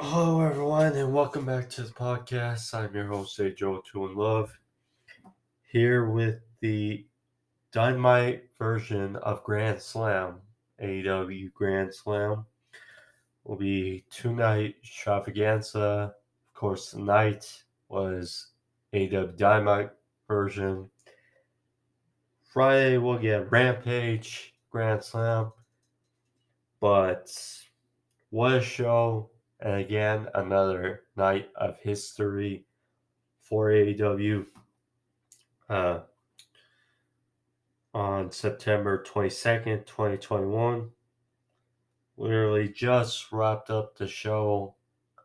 Hello, everyone, and welcome back to the podcast. I'm your host, Joe Two in Love, here with the Dynamite version of Grand Slam, AEW Grand Slam. Will be 2 night extravaganza. Of course, tonight was AEW Dynamite version. Friday we'll get Rampage Grand Slam, but what a show! And again, another night of history for AEW. On September 22nd, 2021. Literally just wrapped up the show a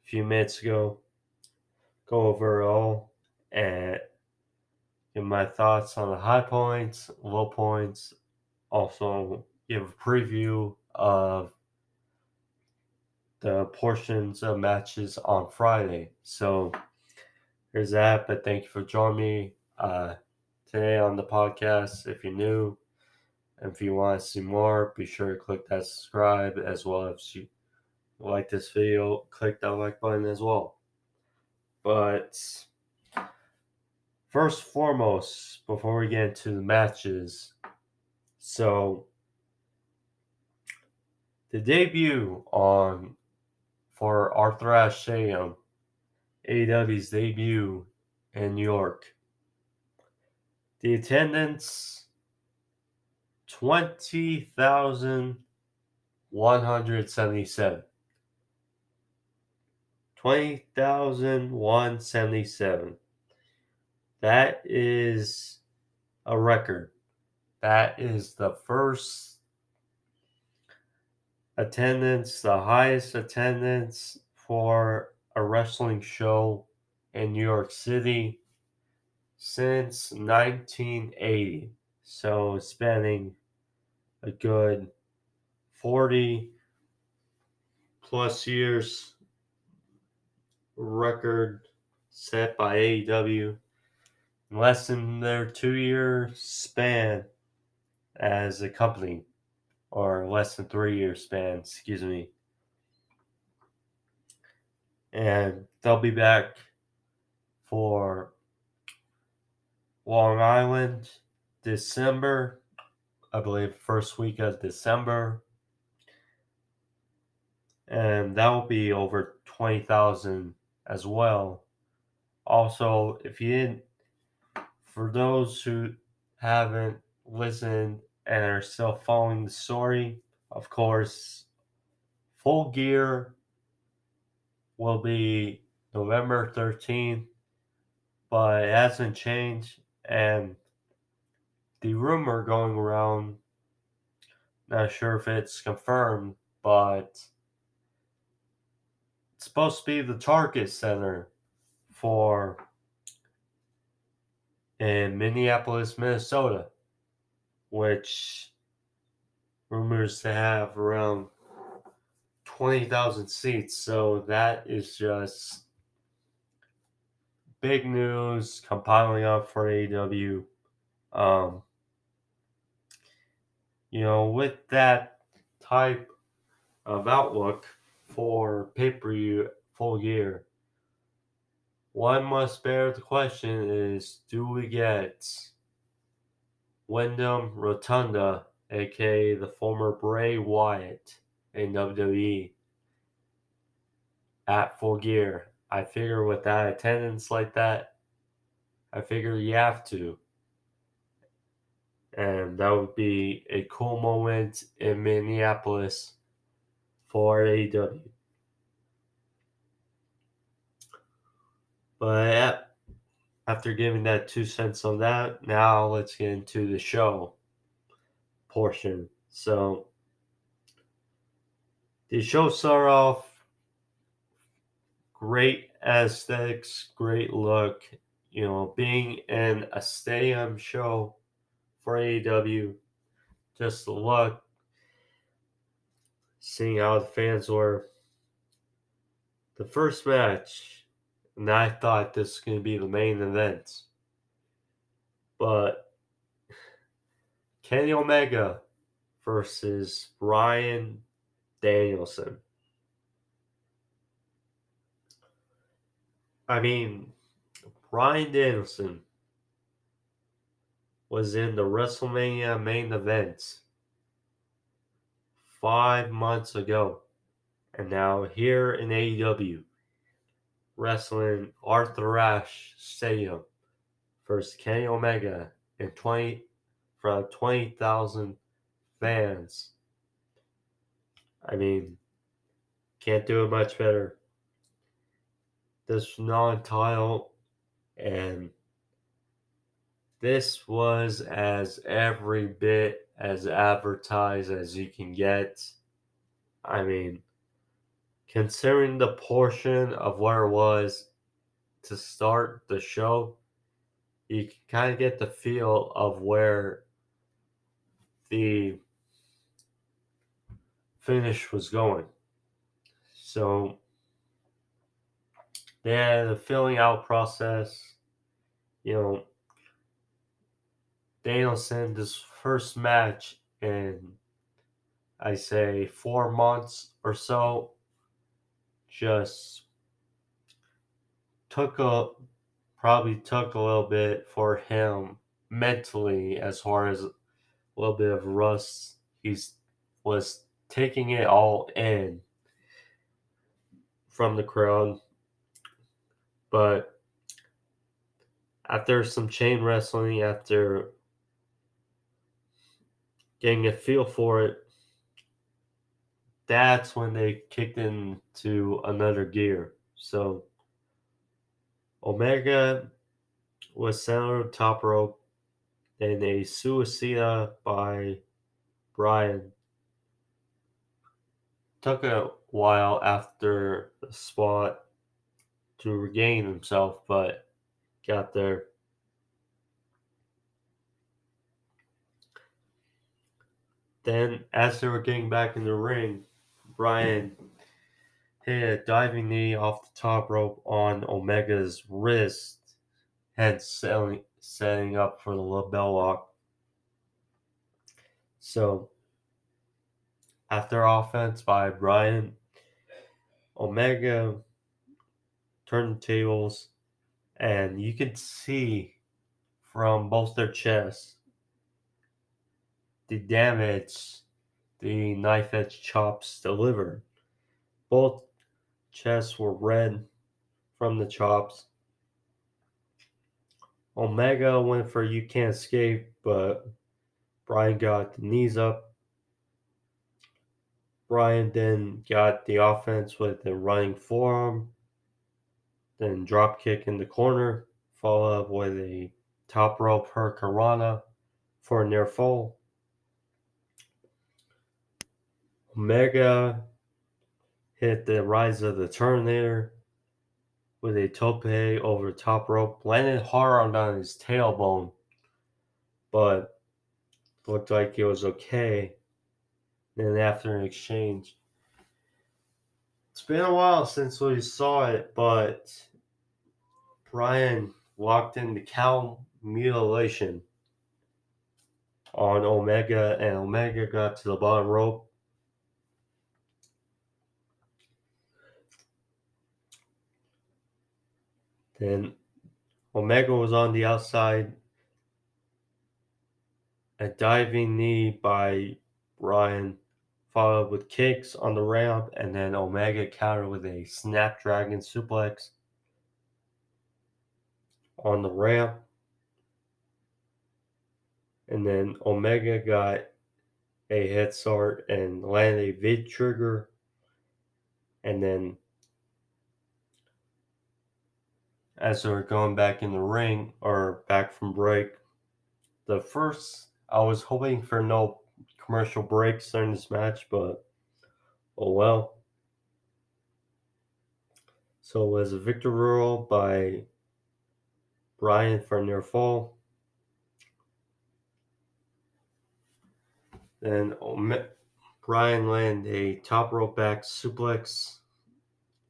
few minutes ago. Go over it all and give my thoughts on the high points, low points. Also, give a preview of the portions of matches on Friday. So, there's that. But thank you for joining me today on the podcast. If you're new, and if you want to see more, be sure to click that subscribe, as well as you like this video, click that like button as well. But first and foremost, before we get into the matches, so the debut for Arthur Ashe Stadium, AEW's debut in New York. The attendance 20,177. 20,177. That is a record. That is the first attendance, the highest attendance for a wrestling show in New York City since 1980. So spanning a good 40 plus years, record set by AEW in less than their 2-year span as a company, or less than 3-year span, excuse me. And they'll be back for Long Island December, I believe first week of December. And that will be over 20,000 as well. Also, for those who haven't listened and are still following the story, of course, Full Gear will be November 13th, but it hasn't changed. And the rumor going around, not sure if it's confirmed, but it's supposed to be the Target Center in Minneapolis, Minnesota, which rumors to have around 20,000 seats. So that is just big news compiling up for AEW. With that type of outlook for pay-per-view Full Gear, one must bear the question is, do we get Wyndham Rotunda, aka the former Bray Wyatt in WWE, at Full Gear? I figure with that attendance like that, I figure you have to. And that would be a cool moment in Minneapolis for AEW. But after giving that 2 cents on that, now let's get into the show portion. So the show started off great aesthetics, great look. Being in a stadium show for AEW, just the look, seeing how the fans were. The first match, and I thought this was going to be the main event, but Kenny Omega versus Bryan Danielson. I mean, Bryan Danielson was in the WrestleMania main event 5 months ago. And now here in AEW, wrestling Arthur Ashe Stadium versus Kenny Omega in 20 from 20,000 fans. I mean, can't do it much better. This non-title, and this was as every bit as advertised as you can get. I mean, considering the portion of where it was to start the show, you can kind of get the feel of where the finish was going. So they had a filling out process. You know, Danielson, this first match in, I say, 4 months or so, just took a probably took a little bit for him mentally, as far as a little bit of rust. He's was taking it all in from the crowd, but after some chain wrestling, after getting a feel for it, that's when they kicked into another gear. So Omega was center top rope, and a suicida by Bryan. Took a while after the spot to regain himself, but got there. Then, as they were getting back in the ring, Bryan hit a diving knee off the top rope on Omega's wrist, hence setting up for the label lock. So, after offense by Bryan, Omega turned the tables, and you could see from both their chests the damage the knife edge chops delivered. Both chests were red from the chops. Omega went for you can't escape, but Bryan got the knees up. Bryan then got the offense with a running forearm, then drop kick in the corner, followed up with a top rope hurricanrana for a near fall. Omega hit the rise of the Terminator with a tope over top rope, landed hard on his tailbone, but looked like it was okay. Then after an exchange, it's been a while since we saw it, but Bryan walked into cow mutilation on Omega, and Omega got to the bottom rope. Then Omega was on the outside. A diving knee by Bryan, followed with kicks on the ramp, and then Omega countered with a Snapdragon suplex on the ramp. And then Omega got a head start and landed a vid trigger. And then as they were going back in the ring or back from break, I was hoping for no commercial breaks during this match, but oh well. So it was a victory roll by Bryan for a near fall. Then Bryan landed a top rope back suplex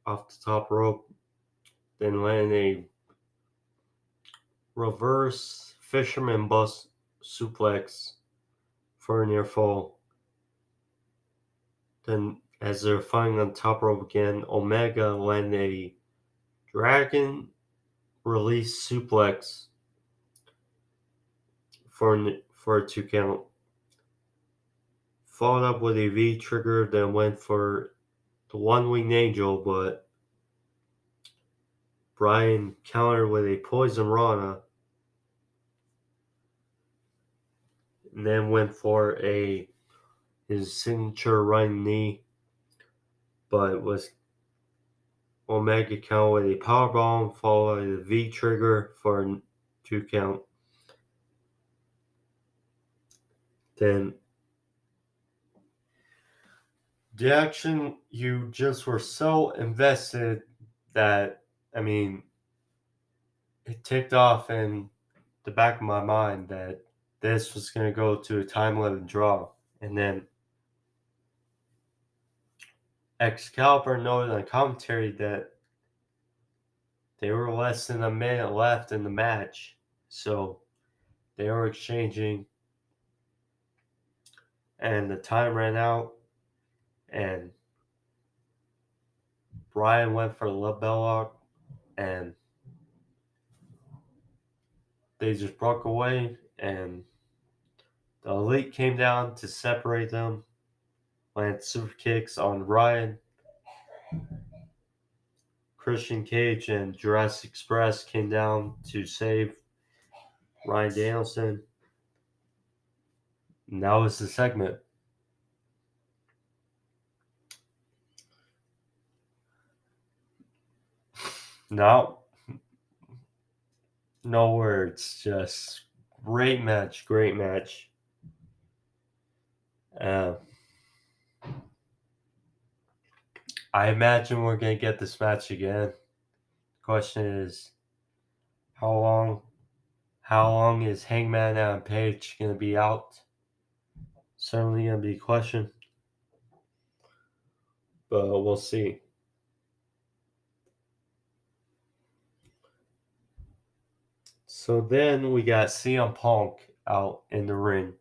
off the top rope. Then landed a reverse fisherman bust suplex for a near fall. Then, as they're fighting on top rope again, Omega landed a Dragon release suplex for a 2 count. Followed up with a V trigger, then went for the One Winged Angel, but Bryan countered with a Poison Rana, and then went for his signature running knee, but was Omega count with a powerbomb, followed by the V trigger for a 2 count. Then the action, you just were so invested that, I mean, it ticked off in the back of my mind that this was going to go to a time-limit draw. And then Excalibur noted on commentary that they were less than a minute left in the match. So they were exchanging, and the time ran out, and Bryan went for the LeBell Lock, and they just broke away, and the Elite came down to separate them, landed super kicks on Bryan. Christian Cage and Jurassic Express came down to save Bryan Danielson. And that was the segment. No words. Just great match. I imagine we're going to get this match again. Question is, how long is Hangman Adam Page going to be out? Certainly going to be a question. But we'll see. So then we got CM Punk out in the ring.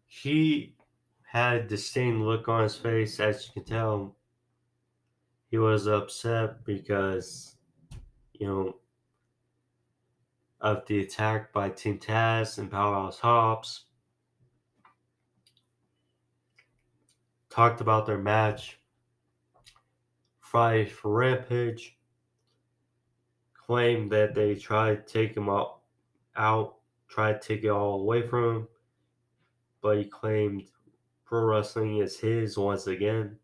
He had a disdain look on his face, as you can tell. He was upset because, of the attack by Team Taz and Powerhouse Hobbs. Talked about their match Friday for Rampage. Claimed that they tried to take him out, tried to take it all away from him, but he claimed pro wrestling is his once again.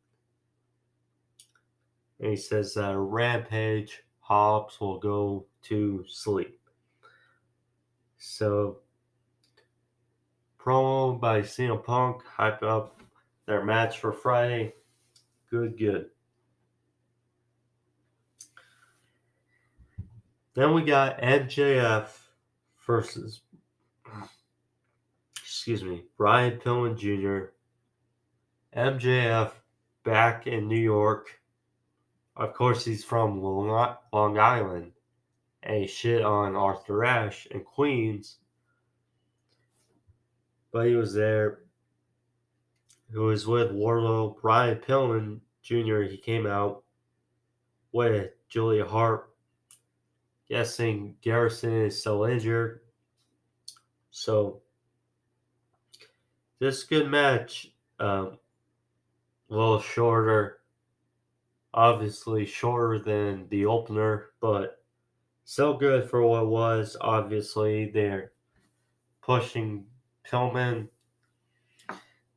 And he says that Rampage, Hobbs will go to sleep. So, promo by CM Punk, hype up their match for Friday. Good. Then we got MJF versus, Brian Pillman Jr. MJF back in New York. Of course, he's from Long Island. And he shit on Arthur Ashe in Queens. But he was there. He was with Wardlow. Brian Pillman Jr., he came out with Julia Hart. Guessing Garrison is still injured. So, this good match. A little shorter. Obviously shorter than the opener, but still good for what it was. Obviously, they're pushing Pillman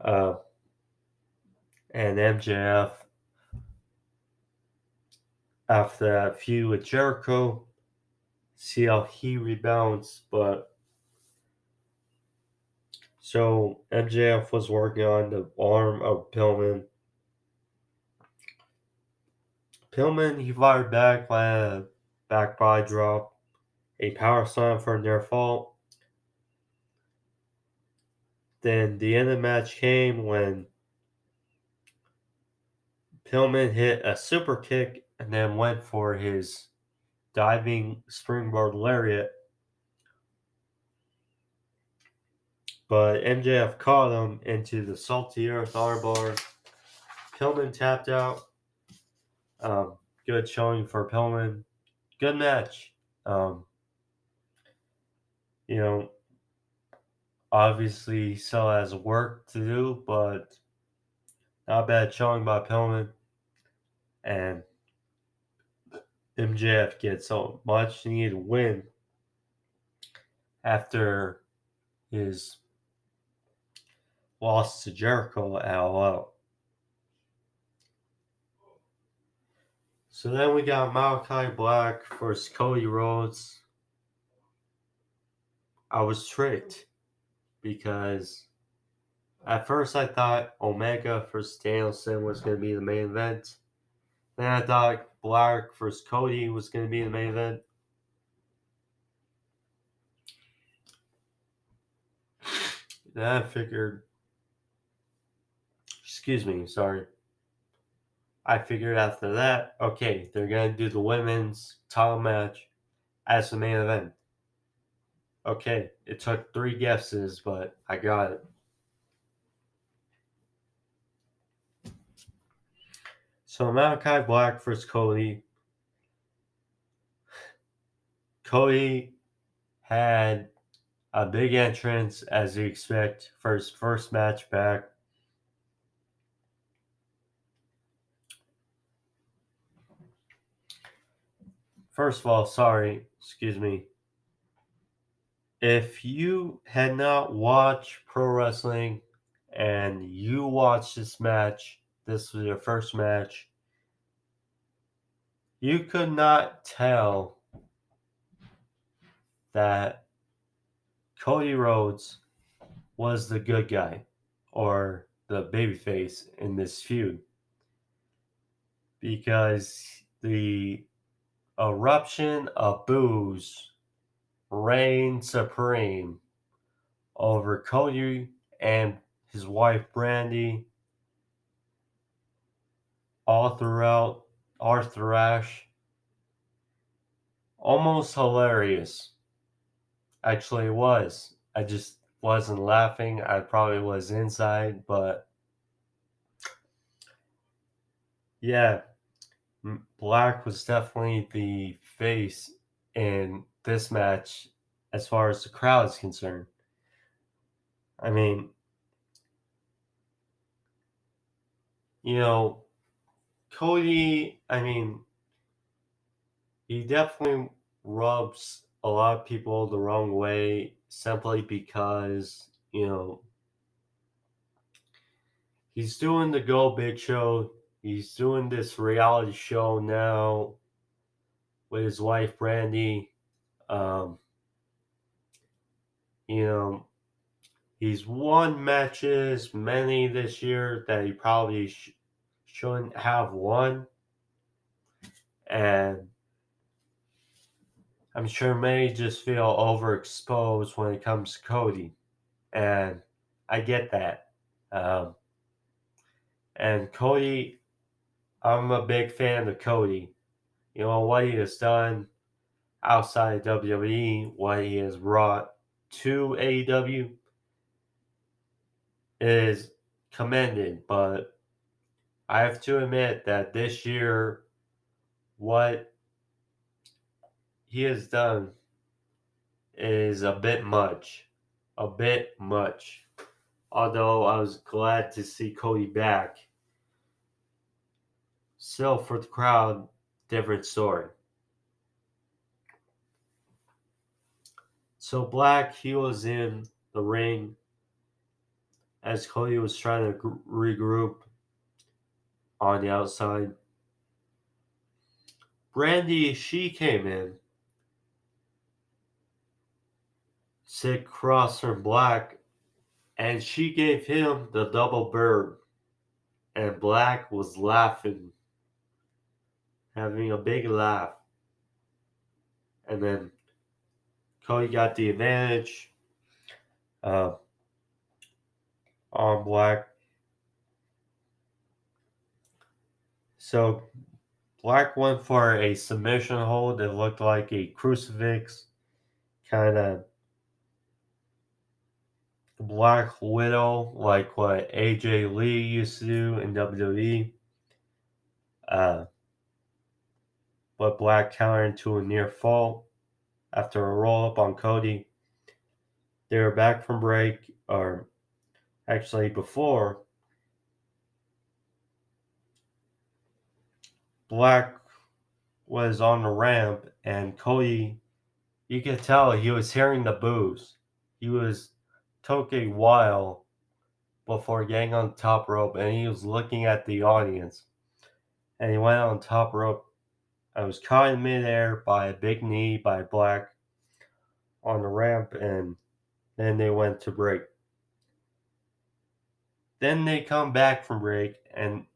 and MJF after that feud with Jericho. See how he rebounds, but so MJF was working on the arm of Pillman. Pillman, he fired back, landed a back body drop, a power slam for near fall. Then the end of the match came when Pillman hit a super kick and then went for his diving springboard lariat. But MJF caught him into the salty earth armbar. Pillman tapped out. good showing for Pillman. Good match. You know, obviously still has work to do, but not bad showing by Pillman. And MJF gets a much needed win after his loss to Jericho at All Out. So then we got Malakai Black versus Cody Rhodes. I was tricked because at first I thought Omega versus Danielson was going to be the main event. Then I thought Black versus Cody was going to be the main event. Then I figured, I figured after that, okay, they're going to do the women's title match as the main event. Okay, it took 3 guesses, but I got it. So Malakai Black versus Cody. Cody had a big entrance, as you expect, for his first match back. First of all, if you had not watched pro wrestling and you watched this match, this was your first match, you could not tell that Cody Rhodes was the good guy or the babyface in this feud, because the eruption of booze reigned supreme over Cody and his wife Brandy all throughout Arthur Ashe. Almost hilarious. Actually, it was. I just wasn't laughing. I probably was inside, but yeah, Black was definitely the face in this match as far as the crowd is concerned. I mean, you know, Cody, he definitely rubs a lot of people the wrong way simply because, he's doing the Go Big Show. He's doing this reality show now with his wife Brandy. Um, you know, he's won matches many this year that he probably shouldn't have won, and I'm sure many just feel overexposed when it comes to Cody, and I get that. Um, and Cody, I'm a big fan of Cody. You know what he has done outside of WWE, what he has brought to AEW is commended, but I have to admit that this year, what he has done is a bit much. A bit much. Although I was glad to see Cody back. Still, for the crowd, different story. So Black, he was in the ring as Cody was trying to regroup on the outside. Brandy, she came in, sit across from Black, and she gave him the double bird. And Black was laughing, having a big laugh. And then Cody got the advantage uh, on Black. So Black went for a submission hold that looked like a crucifix, kind of Black Widow, like what AJ Lee used to do in WWE. Uh, but Black countered into a near fall after a roll up on Cody. They were back from break, or actually before. Black was on the ramp, and Cody, you could tell he was hearing the boos. Took a while before getting on the top rope, and he was looking at the audience. And he went on top rope. I was caught in midair by a big knee by Black on the ramp, and then they went to break. Then they come back from break, and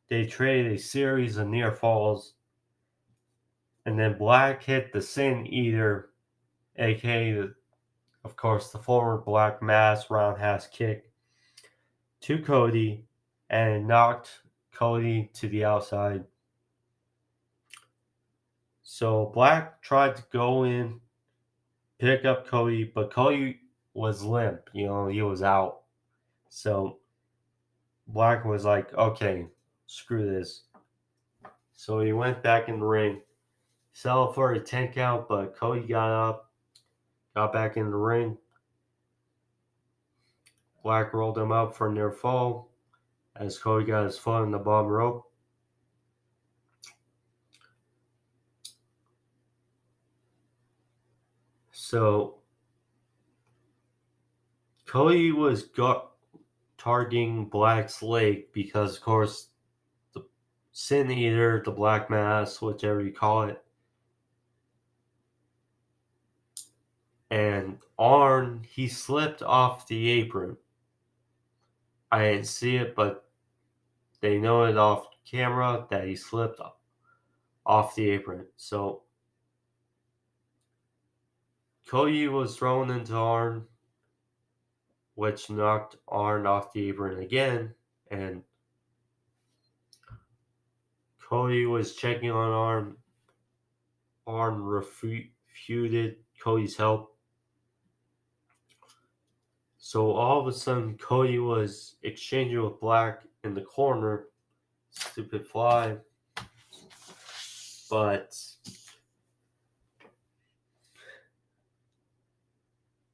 they traded a series of near falls. And then Black hit the Sin Eater, aka, of course, the former Black Mass roundhouse kick, to Cody, and it knocked Cody to the outside. So Black tried to go in, pick up Cody, but Cody was limp. He was out. So Black was like, okay, screw this. So he went back in the ring, settled for a 10 count, but Cody got up, got back in the ring. Black rolled him up for a near fall as Cody got his foot on the bottom rope. So Cody was targeting Black's leg because, of course, the Sin Eater, the Black Mass, whichever you call it, and Arn, he slipped off the apron. I didn't see it, but they know it off camera that he slipped off the apron. So Cody was thrown into Arn, which knocked Arn off the apron again, and Cody was checking on Arn. Arn refuted Cody's help. So all of a sudden, Cody was exchanging with Black in the corner. Stupid fly. But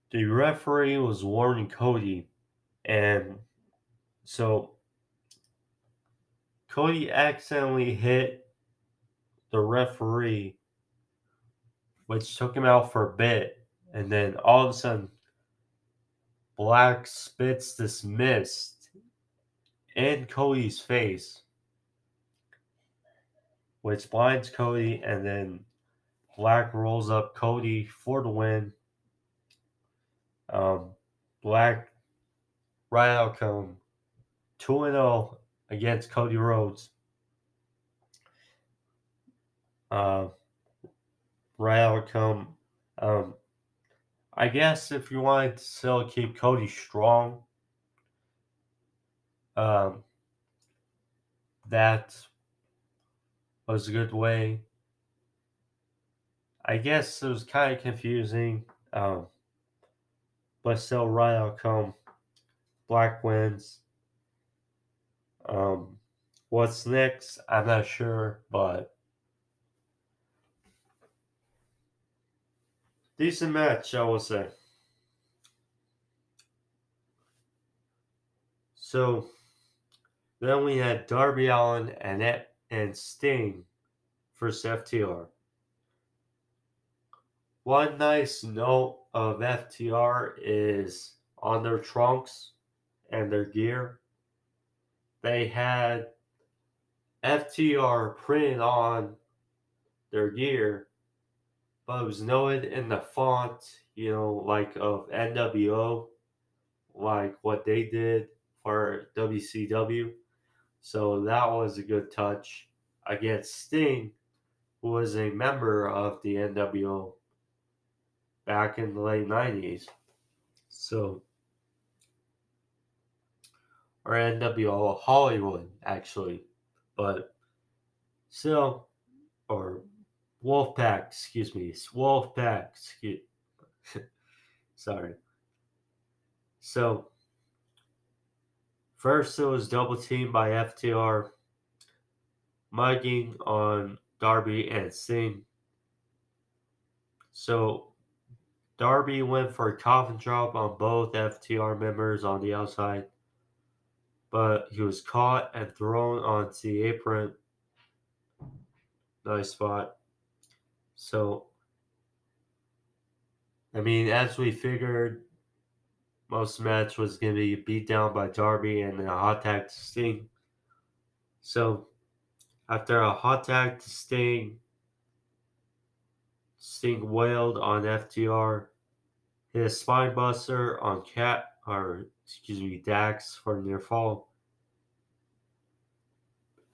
the referee was warning Cody, and so Cody accidentally hit the referee, which took him out for a bit, and then all of a sudden, Black spits this mist in Cody's face, which blinds Cody, and then Black rolls up Cody for the win. Black, right outcome, 2-0 against Cody Rhodes. Right outcome. I guess if you wanted to still keep Cody strong, that was a good way. I guess it was kind of confusing, but still, right outcome. Black wins. What's next? I'm not sure, but decent match, I will say. So then we had Darby Allin and Sting versus FTR. One nice note of FTR is on their trunks and their gear, they had FTR printed on their gear, but it was noted in the font, like of NWO, like what they did for WCW. So that was a good touch against Sting, who was a member of the NWO back in the late 90s. So, or NWO Hollywood, actually. But still, or Wolfpack, excuse me. Wolfpack, sorry. So, first it was double teamed by FTR, mugging on Darby and Sting. So Darby went for a coffin drop on both FTR members on the outside, but he was caught and thrown onto the apron. Nice spot. So, I mean, as we figured, most of the match was going to be beat down by Darby and a hot tag to Sting. So, after a hot tag to Sting, Sting wailed on FTR, hit a spine buster on Dax for near fall.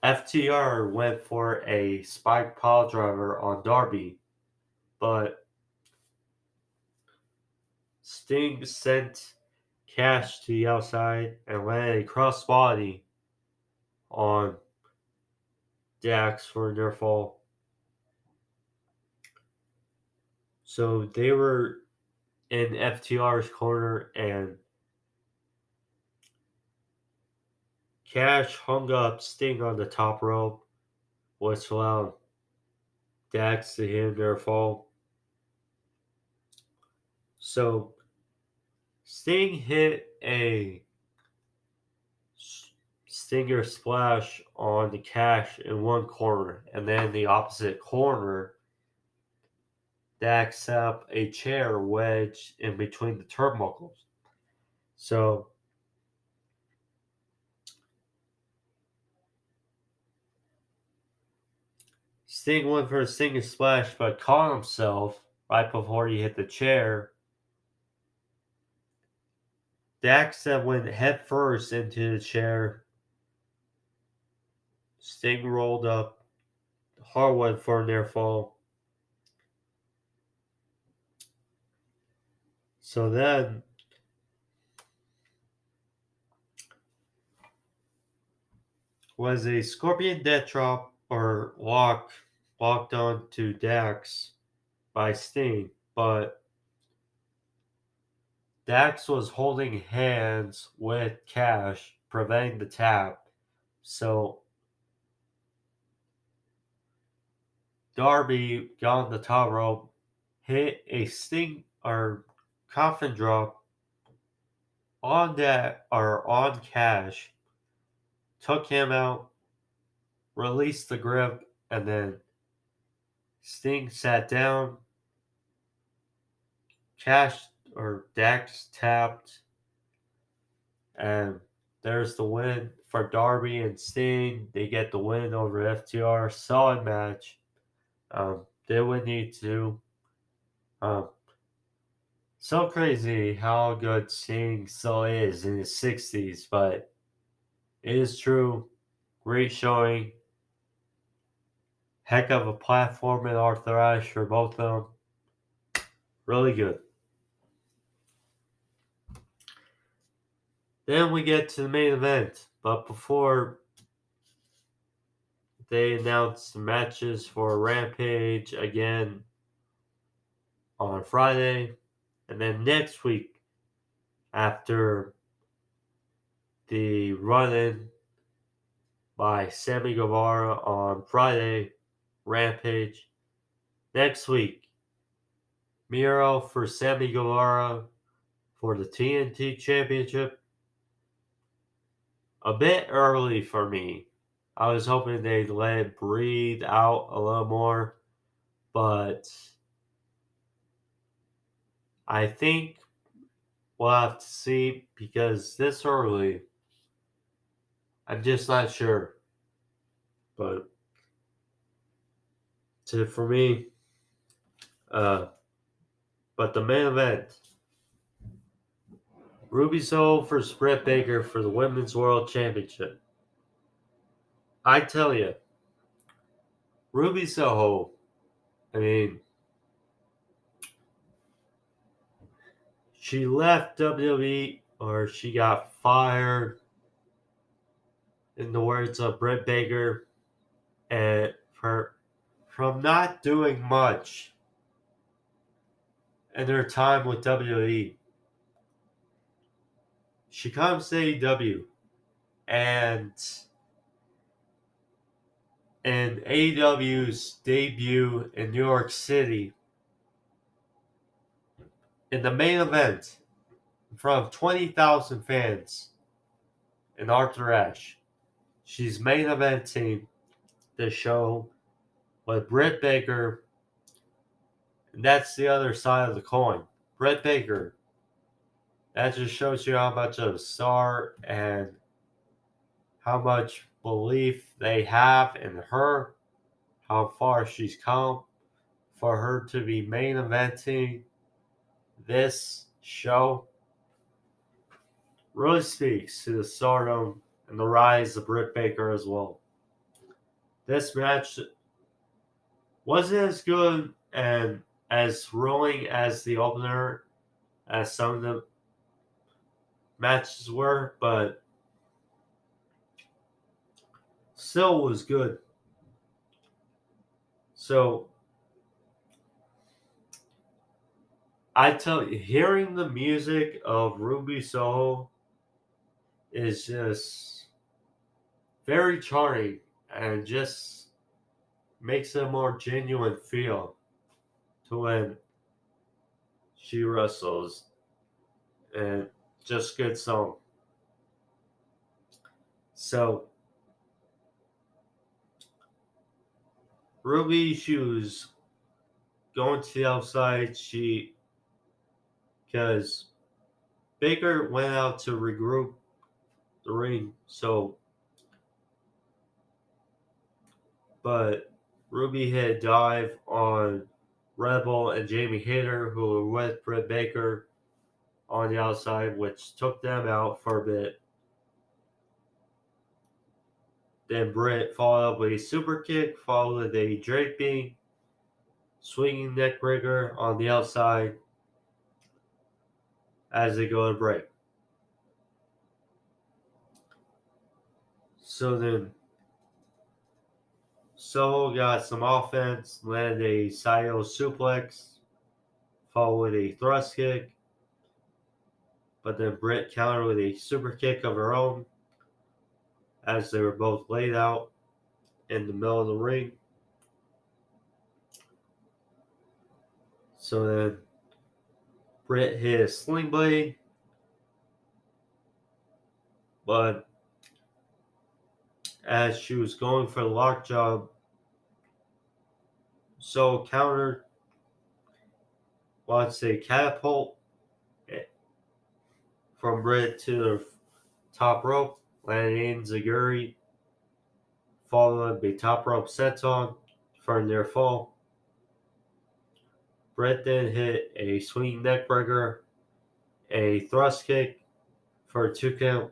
FTR went for a spike pile driver on Darby, but Sting sent Cash to the outside and landed a crossbody on Dax for a near fall. So they were in FTR's corner, and Cash hung up Sting on the top rope, which allowed Dax to hit near fall. So Sting hit a Stinger splash on the Cash in one corner, and then the opposite corner, Dax set up a chair wedged in between the turnbuckles. So Sting went for a Stinger splash, but caught himself right before he hit the chair. Dax then went head first into the chair. Sting rolled up. Hard went for a near fall. So then was a Scorpion Death Drop or locked on to Dax by Sting, but Dax was holding hands with Cash, preventing the tap. So Darby got on the top rope, hit a Sting or coffin drop on Cash, took him out, released the grip, and then Sting sat down. Dax tapped, and there's the win for Darby and Sting. They get the win over FTR. Solid match. They would need to. Um, so crazy how good Sting still is in his 60s, but it is true. Great showing. Heck of a platform in Arthur Ashe for both of them. Really good. Then we get to the main event, but before they announced the matches for Rampage again on Friday, and then next week after the run-in by Sammy Guevara on Friday, Rampage. Next week, Miro for Sammy Guevara for the TNT Championship. A bit early for me. I was hoping they'd let it breathe out a little more, but I think we'll have to see because this early, I'm just not sure. But for me, but the main event, Ruby Soho versus Britt Baker for the Women's World Championship. I tell you, Ruby Soho, I mean, she left WWE or she got fired, in the words of Britt Baker, and from not doing much in her time with WWE. She comes to AEW and in AEW's debut in New York City in the main event in front of 20,000 fans in Arthur Ashe. She's main eventing the show with Britt Baker, and that's the other side of the coin. Britt Baker, that just shows you how much of a star and how much belief they have in her, how far she's come. For her to be main eventing this show really speaks to the stardom and the rise of Britt Baker as well. This match wasn't as good and as thrilling as the opener as some of the matches were, but still was good. So I tell you, hearing the music of Ruby Soho is just very charming and just makes it a more genuine feel to when she wrestles, and just good song. So Ruby, she was going to the outside. Because Baker went out to regroup the ring. But Ruby hit a dive on Rebel and Jamie Hayter, who were with Britt Baker on the outside, which took them out for a bit. Then Britt followed up with a super kick, followed with a draping, swinging neck breaker on the outside as they go to break. So then Soho got some offense, landed a Sayo suplex, followed with a thrust kick, but then Britt countered with a super kick of her own as they were both laid out in the middle of the ring. So then Britt hit a sling blade, but as she was going for the lock job, so countered, wants a catapult from Britt to the top rope, landing Zaguri, followed by top rope senton for a near fall. Britt then hit a swinging neckbreaker, a thrust kick for a 2 count.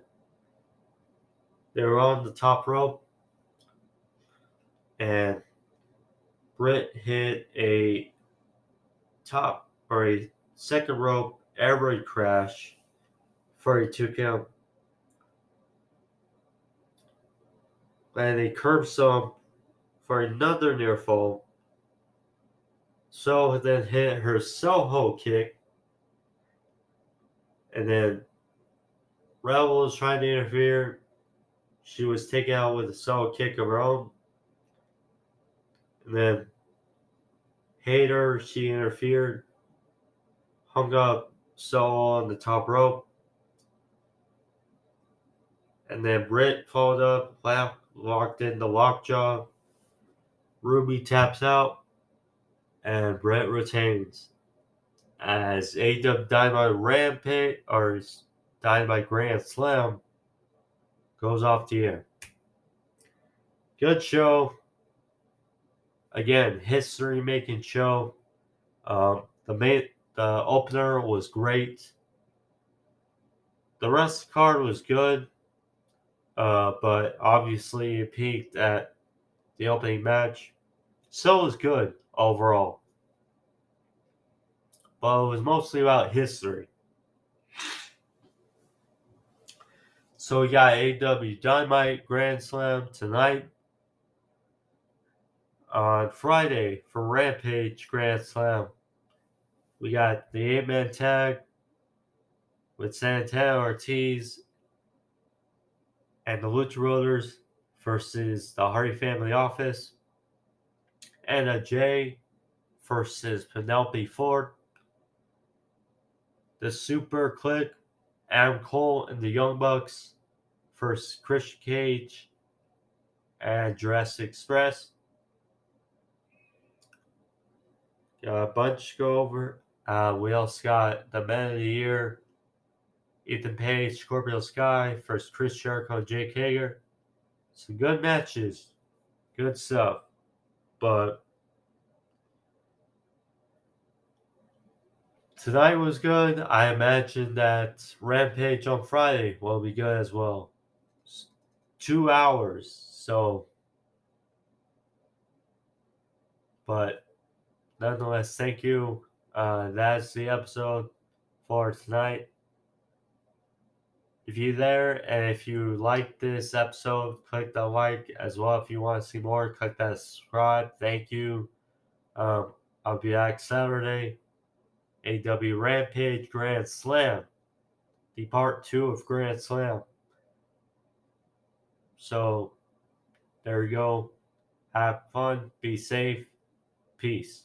They were on the top rope, and Britt hit a second rope air raid crash for a 2 count. And a curb stomp for another near fall. So then hit her Soho kick, and then Rebel was trying to interfere. She was taken out with a Soho kick of her own. And then Hayter, she interfered, hung up Soho on the top rope. And then Britt followed up, locked in the lockjaw. Ruby taps out, and Britt retains as AEW Dynamite Rampage or Dynamite Grand Slam goes off the air. Good show. Again, history making show. The opener was great. The rest of the card was good, but obviously it peaked at the opening match. So it was good overall, but it was mostly about history. So we got AEW Dynamite Grand Slam tonight. On Friday for Rampage Grand Slam, we got the 8-man tag with Santana Ortiz and the Lucha Brothers versus the Hardy Family Office. Anna Jay versus Penelope Ford. The Super Click, Adam Cole and the Young Bucks versus Christian Cage and Jurassic Express. Got a bunch to go over. We also got the Man of the Year, Ethan Page, Scorpio Sky versus Chris Jericho and Jake Hager. Some good matches. Good stuff. But tonight was good. I imagine that Rampage on Friday will be good as well. 2 hours. So, but nonetheless, thank you. That's the episode for tonight. If you're there and if you like this episode, click the like as well. If you want to see more, click that subscribe. Thank you. I'll be back Saturday. AEW Rampage Grand Slam. The part 2 of Grand Slam. So, there you go. Have fun. Be safe. Peace.